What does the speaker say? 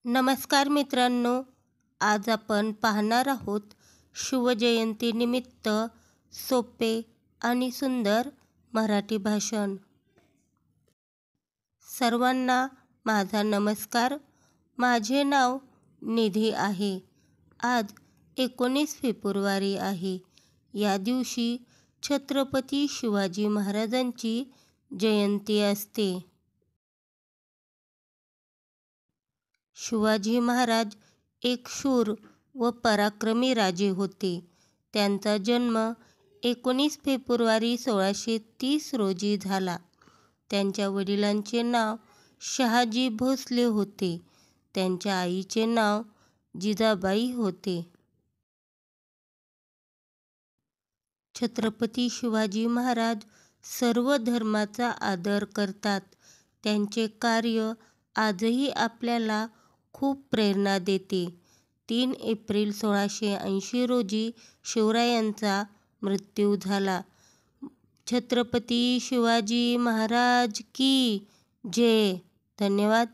नमस्कार मित्रांनो, आज आपण पाहणार आहोत शिवजयंतीनिमित्त सोपे आणि सुंदर मराठी भाषण. सर्वांना माझा नमस्कार. माझे नाव निधी आहे. आज 19 फेब्रुवारी आहे. या दिवशी छत्रपती शिवाजी महाराजांची जयंती असते. शिवाजी महाराज एक शूर व पराक्रमी राजे होते. त्यांचा जन्म 19 फेब्रुवारी 1630 रोजी झाला. त्यांच्या वडिलांचे नाव शहाजी भोसले होते. त्यांच्या आईचे नाव जिजाबाई होते. छत्रपती शिवाजी महाराज सर्व धर्माचा आदर करतात. त्यांचे कार्य आजही आपल्याला खूप प्रेरणा देते. 3 एप्रिल 1680 रोजी शिवरायांचा मृत्यू झाला. छत्रपती शिवाजी महाराज की जय. धन्यवाद.